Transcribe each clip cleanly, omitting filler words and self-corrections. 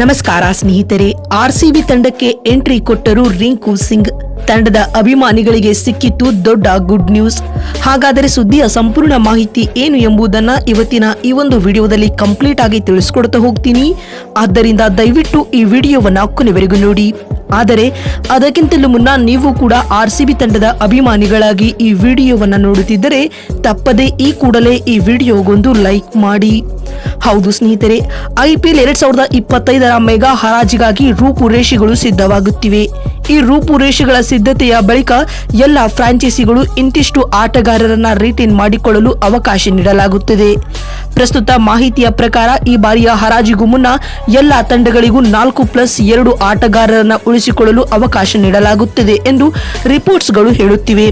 ನಮಸ್ಕಾರ ಸ್ನೇಹಿತರೆ, ಆರ್ಸಿಬಿ ತಂಡಕ್ಕೆ ಎಂಟ್ರಿ ಕೊಟ್ಟರು ರಿಂಕು ಸಿಂಗ್. ತಂಡದ ಅಭಿಮಾನಿಗಳಿಗೆ ಸಿಕ್ಕಿತ್ತು ದೊಡ್ಡ ಗುಡ್ ನ್ಯೂಸ್. ಹಾಗಾದರೆ ಸುದ್ದಿಯ ಸಂಪೂರ್ಣ ಮಾಹಿತಿ ಏನು ಎಂಬುದನ್ನ ಇವತ್ತಿನ ಈ ಒಂದು ವಿಡಿಯೋದಲ್ಲಿ ಕಂಪ್ಲೀಟ್ ಆಗಿ ತಿಳಿಸ್ಕೊಡ್ತಾ ಹೋಗ್ತೀನಿ. ಆದ್ದರಿಂದ ದಯವಿಟ್ಟು ಈ ವಿಡಿಯೋವನ್ನ ಕೊನೆವರೆಗೂ ನೋಡಿ. ಆದರೆ ಅದಕ್ಕಿಂತಲೂ ಮುನ್ನ ನೀವು ಕೂಡ ಆರ್ಸಿಬಿ ತಂಡದ ಅಭಿಮಾನಿಗಳಾಗಿ ಈ ವಿಡಿಯೋವನ್ನ ನೋಡುತ್ತಿದ್ದರೆ ತಪ್ಪದೆ ಈ ಕೂಡಲೇ ಈ ವಿಡಿಯೋಗೊಂದು ಲೈಕ್ ಮಾಡಿ. ಹೌದು ಸ್ನೇಹಿತರೆ, IPL 2025ರ ಮೆಗಾ ಹರಾಜಿಗಾಗಿ ರೂಪುರೇಷೆಗಳು ಸಿದ್ಧವಾಗುತ್ತಿವೆ. ಈ ರೂಪುರೇಷೆಗಳ ಸಿದ್ಧತೆಯ ಬಳಿಕ ಎಲ್ಲ ಫ್ರಾಂಚೈಸಿಗಳು ಇಂತಿಷ್ಟು ಆಟಗಾರರನ್ನ ರಿಟೇನ್ ಮಾಡಿಕೊಳ್ಳಲು ಅವಕಾಶ ನೀಡಲಾಗುತ್ತದೆ. ಪ್ರಸ್ತುತ ಮಾಹಿತಿಯ ಪ್ರಕಾರ ಈ ಬಾರಿಯ ಹರಾಜಿಗೂ ಮುನ್ನ ಎಲ್ಲ ತಂಡಗಳಿಗೂ 4+2 ಆಟಗಾರರನ್ನ ಉಳಿಸಿಕೊಳ್ಳಲು ಅವಕಾಶ ನೀಡಲಾಗುತ್ತದೆ ಎಂದು ರಿಪೋರ್ಟ್ಸ್ಗಳು ಹೇಳುತ್ತಿವೆ.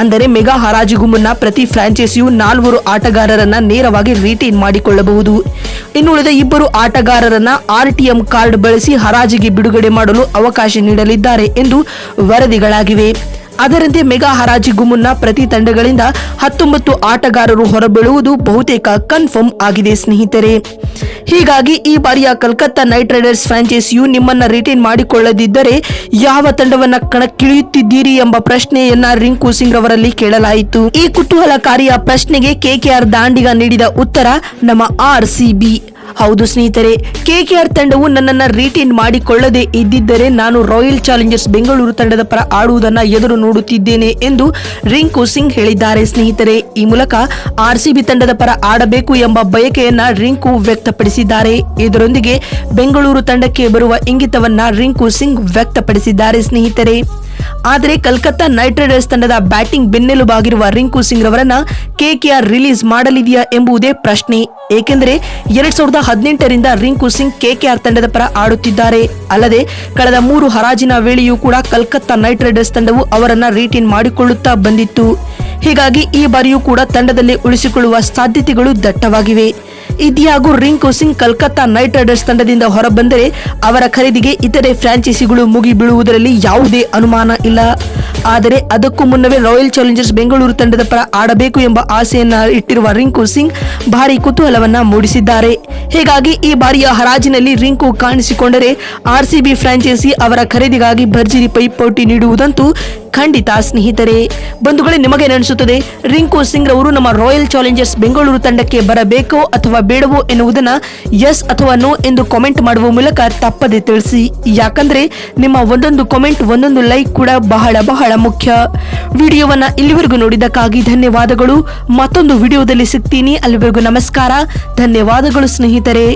ಅಂದರೆ ಮೆಗಾ ಹರಾಜಿಗೂ ಮುನ್ನ ಪ್ರತಿ ಫ್ರಾಂಚೈಸಿಯು 4 ಆಟಗಾರರನ್ನ ನೇರವಾಗಿ ರಿಟೇನ್ ಮಾಡಿಕೊಳ್ಳಬಹುದು. ಇನ್ನುಳಿದ 2 ಆಟಗಾರರನ್ನ RTM ಕಾರ್ಡ್ ಬಳಸಿ ಹರಾಜಿಗೆ ಬಿಡುಗಡೆ ಮಾಡಲು ಅವಕಾಶ ನೀಡಲಿದ್ದಾರೆ ಎಂದು ವರದಿಗಳಾಗಿವೆ. ಅದರಂತೆ ಮೆಗಾ ಹರಾಜಿಗೂ ಮುನ್ನ ಪ್ರತಿ ತಂಡಗಳಿಂದ 19 ಆಟಗಾರರು ಹೊರಬೀಳುವುದು ಬಹುತೇಕ ಕನ್ಫರ್ಮ್ ಆಗಿದೆ ಸ್ನೇಹಿತರೆ. ಹೀಗಾಗಿ ಈ ಬಾರಿಯ ಕೋಲ್ಕತ್ತಾ ನೈಟ್ ರೈಡರ್ಸ್ ಫ್ರಾಂಚೈಸಿಯು ನಿಮ್ಮನ್ನ ರಿಟೇನ್ ಮಾಡಿಕೊಳ್ಳದಿದ್ದರೆ ಯಾವ ತಂಡವನ್ನ ಕಣಕ್ಕಿಳಿಯುತ್ತಿದ್ದೀರಿ ಎಂಬ ಪ್ರಶ್ನೆಯನ್ನ ರಿಂಕು ಸಿಂಗ್ ರವರಲ್ಲಿ ಕೇಳಲಾಯಿತು. ಈ ಕುತೂಹಲಕಾರಿಯ ಪ್ರಶ್ನೆಗೆ KKR ದಾಂಡಿಗ ನೀಡಿದ ಉತ್ತರ ನಮ್ಮ RCB. ಹೌದು ಸ್ನೇಹಿತರೆ, KKR ತಂಡವು ನನ್ನನ್ನು ರಿಟೇನ್ ಮಾಡಿಕೊಳ್ಳದೆ ಇದ್ದಿದ್ದರೆ ನಾನು ರಾಯಲ್ ಚಾಲೆಂಜರ್ಸ್ ಬೆಂಗಳೂರು ತಂಡದ ಪರ ಆಡುವುದನ್ನು ಎದುರು ನೋಡುತ್ತಿದ್ದೇನೆ ಎಂದು ರಿಂಕು ಸಿಂಗ್ ಹೇಳಿದ್ದಾರೆ ಸ್ನೇಹಿತರೆ. ಈ ಮೂಲಕ RCB ತಂಡದ ಪರ ಆಡಬೇಕು ಎಂಬ ಬಯಕೆಯನ್ನ ರಿಂಕು ವ್ಯಕ್ತಪಡಿಸಿದ್ದಾರೆ. ಇದರೊಂದಿಗೆ ಬೆಂಗಳೂರು ತಂಡಕ್ಕೆ ಬರುವ ಇಂಗಿತವನ್ನ ರಿಂಕು ಸಿಂಗ್ ವ್ಯಕ್ತಪಡಿಸಿದ್ದಾರೆ ಸ್ನೇಹಿತರೆ. ಆದರೆ ಕೋಲ್ಕತ್ತಾ ನೈಟ್ ರೈಡರ್ಸ್ ತಂಡದ ಬ್ಯಾಟಿಂಗ್ ಬೆನ್ನೆಲುಬಾಗಿರುವ ರಿಂಕು ಸಿಂಗ್ ರವರನ್ನ KKR ರಿಲೀಸ್ ಮಾಡಲಿದೆಯಾ ಎಂಬುದೇ ಪ್ರಶ್ನೆ. ಏಕೆಂದರೆ 2018ರಿಂದ ರಿಂಕು ಸಿಂಗ್ KKR ತಂಡದ ಪರ ಆಡುತ್ತಿದ್ದಾರೆ. ಅಲ್ಲದೆ ಕಳೆದ 3 ಹರಾಜಿನ ವೇಳೆಯೂ ಕೂಡ ಕೋಲ್ಕತ್ತಾ ನೈಟ್ ರೈಡರ್ಸ್ ತಂಡವು ಅವರನ್ನ ರಿಟೇನ್ ಮಾಡಿಕೊಳ್ಳುತ್ತಾ ಬಂದಿತ್ತು. ಹೀಗಾಗಿ ಈ ಬಾರಿಯೂ ಕೂಡ ತಂಡದಲ್ಲಿ ಉಳಿಸಿಕೊಳ್ಳುವ ಸಾಧ್ಯತೆಗಳು ದಟ್ಟವಾಗಿವೆ. ಇದ್ಯಾಗೂ ರಿಂಕು ಸಿಂಗ್ ಕೋಲ್ಕತ್ತಾ ನೈಟ್ ರೈಡರ್ಸ್ ತಂಡದಿಂದ ಹೊರಬಂದರೆ ಅವರ ಖರೀದಿಗೆ ಇತರೆ ಫ್ರಾಂಚೈಸಿಗಳು ಮುಗಿ ಬೀಳುವುದರಲ್ಲಿ ಯಾವುದೇ ಅನುಮಾನ ಇಲ್ಲ. ಆದರೆ ಅದಕ್ಕೂ ಮುನ್ನವೇ ರಾಯಲ್ ಚಾಲೆಂಜರ್ಸ್ ಬೆಂಗಳೂರು ತಂಡದ ಪರ ಆಡಬೇಕು ಎಂಬ ಆಸೆಯನ್ನ ಇಟ್ಟಿರುವ ರಿಂಕು ಸಿಂಗ್ ಭಾರಿ ಕುತೂಹಲವನ್ನ ಮೂಡಿಸಿದ್ದಾರೆ. ಹೀಗಾಗಿ ಈ ಬಾರಿಯ ಹರಾಜಿನಲ್ಲಿ ರಿಂಕು ಕಾಣಿಸಿಕೊಂಡರೆ RCB ಫ್ರಾಂಚೈಸಿ ಅವರ ಖರೀದಿಗಾಗಿ ಭರ್ಜರಿ ಪೈಪೋಟಿ ನೀಡುವುದಂತೂ ಖಂಡಿತ ಸ್ನೇಹಿತರೆ. ಬಂಧುಗಳೇ, ನಿಮಗೇನಿಸುತ್ತದೆ? ರಿಂಕು ಸಿಂಗ್ ರವರು ನಮ್ಮ ರಾಯಲ್ ಚಾಲೆಂಜರ್ಸ್ ಬೆಂಗಳೂರು ತಂಡಕ್ಕೆ ಬರಬೇಕೋ ಅಥವಾ ಬೇಡವೋ ಎನ್ನುವುದನ್ನ ಎಸ್ ಅಥವಾ ನೋ ಎಂದು ಕಾಮೆಂಟ್ ಮಾಡುವ ಮೂಲಕ ತಪ್ಪದೆ ತಿಳಿಸಿ. ಯಾಕಂದ್ರೆ ನಿಮ್ಮ ಒಂದೊಂದು ಕಾಮೆಂಟ್, ಒಂದೊಂದು ಲೈಕ್ ಕೂಡ ಬಹಳ ಬಹಳ ಮುಖ್ಯ. ವಿಡಿಯೋವನ್ನ ಇಲ್ಲಿವರೆಗೂ ನೋಡಿದ್ದಕ್ಕಾಗಿ ಧನ್ಯವಾದಗಳು. ಮತ್ತೊಂದು ವಿಡಿಯೋದಲ್ಲಿ ಸಿಗ್ತೀನಿ. ಅಲ್ಲಿವರೆಗೂ ನಮಸ್ಕಾರ, ಧನ್ಯವಾದಗಳು ಸ್ನೇಹಿತರೆ.